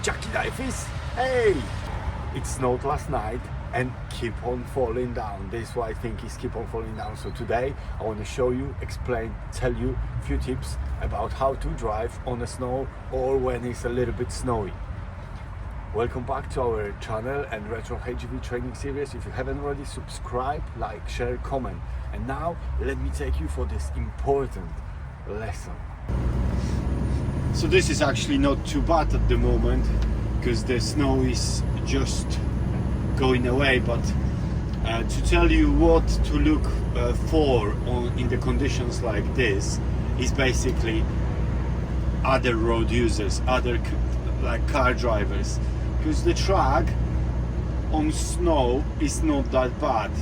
Jackknifing. Hey, it snowed last night and keep on falling down. This is why I think it's keep on falling down. So today I want to show you, explain, tell you a few tips about how to drive on the snow or when it's a little bit snowy. Welcome back to our channel and Retro HGV training series. If you haven't already, subscribe, like, share, comment. And now let me take you for this important lesson. So this is actually not too bad at the moment because the snow is just going away, but to tell you what to look for in the conditions like this is basically other road users, other like car drivers, because the track on snow is not that bad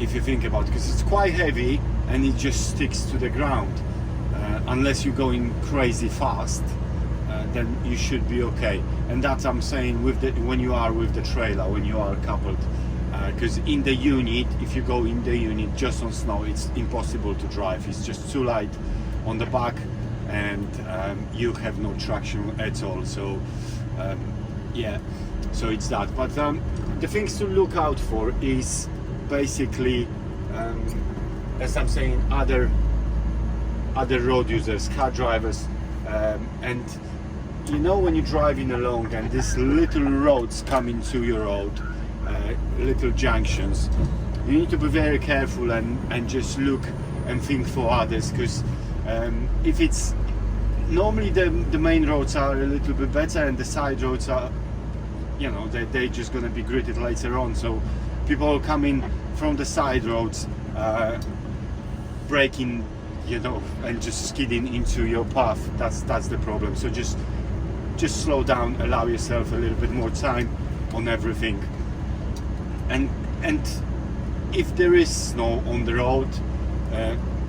if you think about it, because it's quite heavy and it just sticks to the ground. Unless you're going crazy fast, then you should be okay. And that's I'm saying with when you are with the trailer, when you are coupled, because in the unit, if you go in the unit just on snow, it's impossible to drive. It's just too light on the back, and you have no traction at all. So yeah, so it's that. But the things to look out for is basically, as I'm saying, other road users, car drivers, and you know, when you're driving along and these little roads come into your road, little junctions, you need to be very careful and just look and think for others, because if it's normally the main roads are a little bit better and the side roads are, you know, they're just going to be gritted later on. So people coming from the side roads, braking, you know, and just skidding into your path, that's the problem. So just slow down, allow yourself a little bit more time on everything, and if there is snow on the road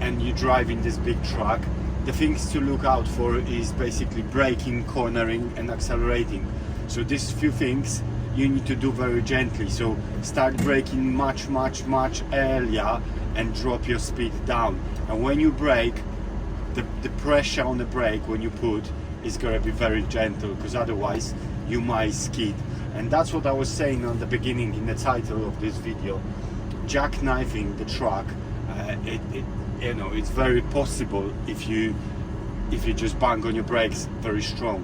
and you're driving this big truck, the things to look out for is basically braking, cornering and accelerating. So these few things you need to do very gently. So start braking much earlier and drop your speed down. And when you brake, the pressure on the brake when you put is going to be very gentle, because otherwise you might skid. And that's what I was saying on the beginning in the title of this video. Jackknifing the truck, you know, it's very possible if you just bang on your brakes very strong.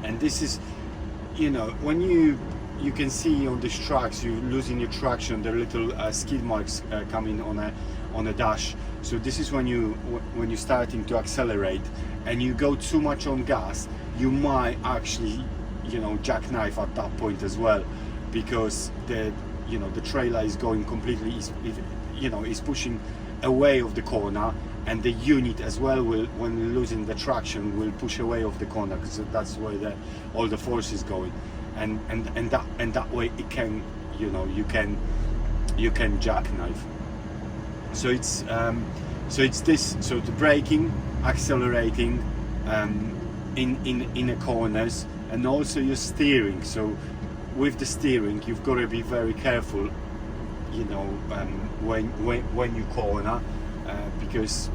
And this is, you know, when you can see on these tracks you're losing your traction, there are little skid marks coming on a dash. So this is when you're starting to accelerate and you go too much on gas, you might actually, you know, jackknife at that point as well, because the trailer is going completely, is pushing away of the corner, and the unit as well will, when losing the traction, will push away of the corner, because that's where all the force is going, and that way it can, you know, you can jackknife. So it's this. So the braking, accelerating in the corners, and also your steering. So with the steering, you've got to be very careful, you know, when you corner, because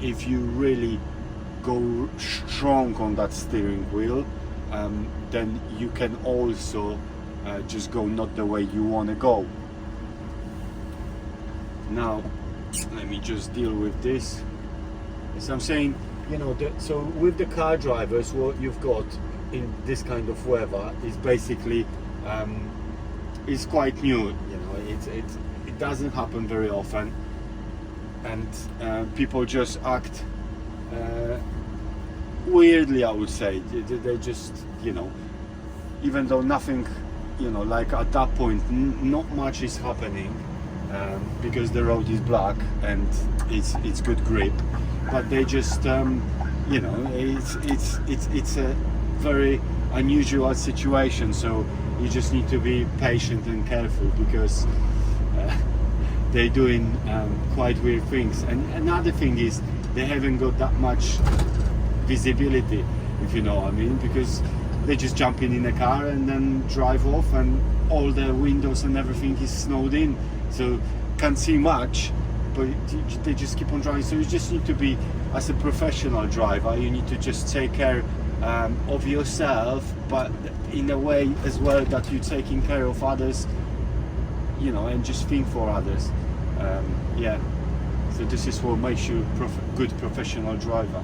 if you really go strong on that steering wheel, then you can also just go not the way you want to go. Now let me just deal with this. As I'm saying, you know, so with the car drivers, what you've got in this kind of weather is basically is quite new. You know, it doesn't happen very often, and people just act weirdly, I would say. They just, you know, even though nothing, you know, like at that point not much is happening, because the road is black and it's good grip, but they just, you know, it's a very unusual situation. So you just need to be patient and careful, because they're doing quite weird things. And another thing is they haven't got that much visibility, if you know what I mean, because they just jump in a car and then drive off, and all the windows and everything is snowed in, so can't see much, but they just keep on driving. So you just need to be as a professional driver, you need to just take care of yourself, but in a way as well that you're taking care of others, you know, and just think for others. Yeah, so this is what makes you good professional driver.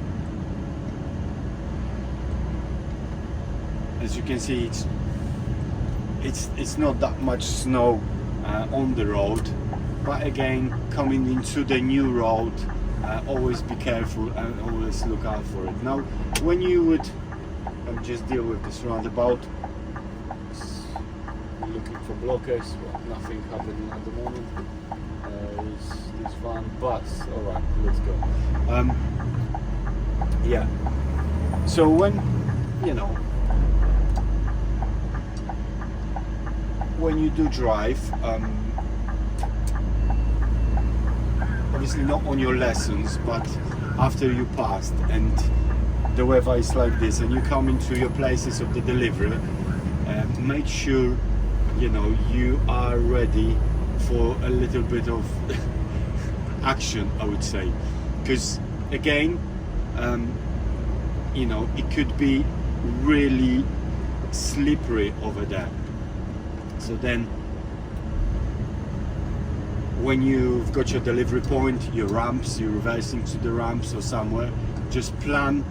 As you can see, it's not that much snow on the road, but again, coming into the new road, always be careful and always look out for it. Now, when you would just deal with this roundabout, looking for blockers, well, nothing happening at the moment. Is this van, but all right, let's go. Yeah, so when, you know, when you do drive, obviously not on your lessons, but after you passed and the weather is like this and you come into your places of the delivery, make sure, you know, you are ready for a little bit of action, I would say, because again, you know, it could be really slippery over there. So then when you've got your delivery point, your ramps, you're reversing to the ramps or somewhere, just plan,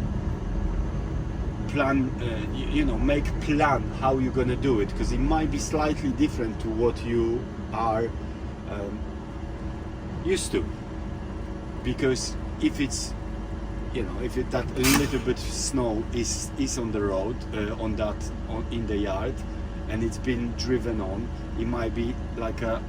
you know, make plan how you're gonna do it, because it might be slightly different to what you are used to. Because if it's, you know, if it, that a little bit of snow is on the road, in the yard, and it's been driven on, it might be like a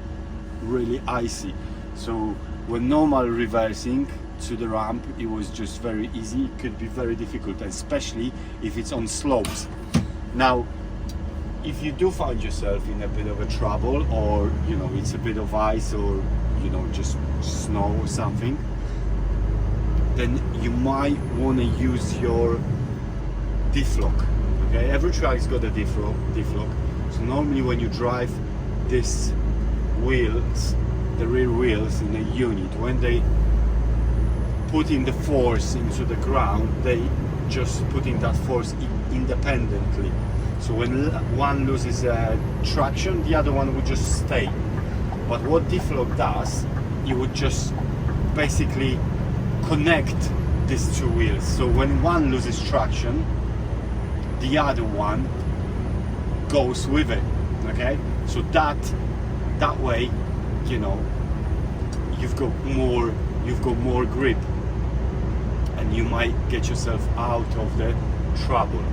really icy. So when normal reversing to the ramp, it was just very easy. It could be very difficult, especially if it's on slopes. Now, if you do find yourself in a bit of a trouble, or you know, it's a bit of ice, or you know, just snow or something, then you might want to use your diff lock. Okay, every truck's got a diff lock. So normally when you drive this wheels, the rear wheels in a unit, when they put in the force into the ground, they just put in that force independently. So when one loses traction, the other one would just stay. But what diff lock does, it would just basically connect these two wheels. So when one loses traction, the other one goes with it. Okay, so that way, you know, you've got more grip, and you might get yourself out of the trouble.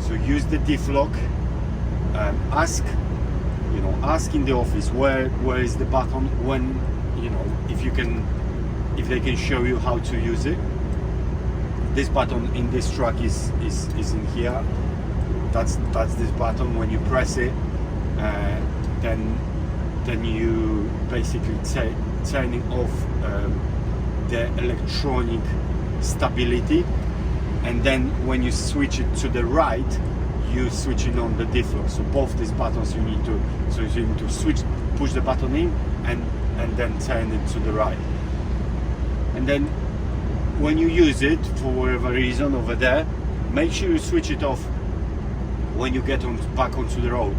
So use the diff lock. Ask in the office where is the button, when, you know, if they can show you how to use it. This button in this truck is in here. That's this button. When you press it, then you basically turning off the electronic stability, and then when you switch it to the right, you switching on the diff lock. So both these buttons you need to push the button in and then turn it to the right. And then when you use it for whatever reason over there, make sure you switch it off when you get back onto the road.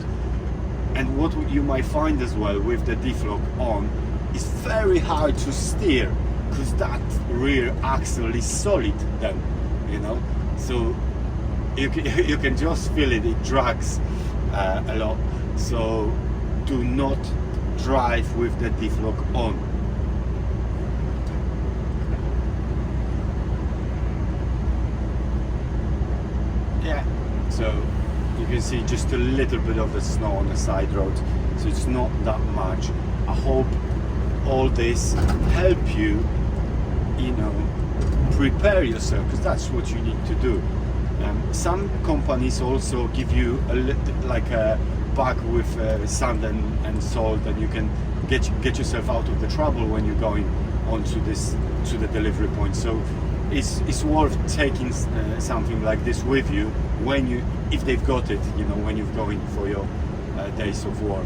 And what you might find as well with the diff lock on, is very hard to steer, because that rear axle is solid then, you know, so you can just feel it drags a lot. So do not drive with the diff lock on. Yeah, so you can see just a little bit of the snow on the side road, so it's not that much. I hope all this help you, you know, prepare yourself, because that's what you need to do. Some companies also give you like a bag with sand and salt, and you can get yourself out of the trouble when you're going onto to the delivery point. So it's worth taking something like this with you if they've got it, you know, when you're going for your days of work.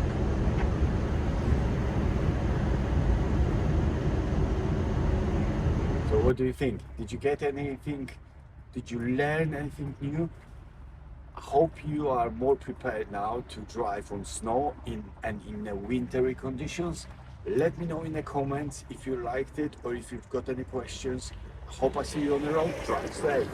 So What do you think? Did you get anything? Did you learn anything new? I hope you are more prepared now to drive on snow and in the wintry conditions. Let me know in the comments if you liked it or if you've got any questions. I hope I see you on the road. Drive safe.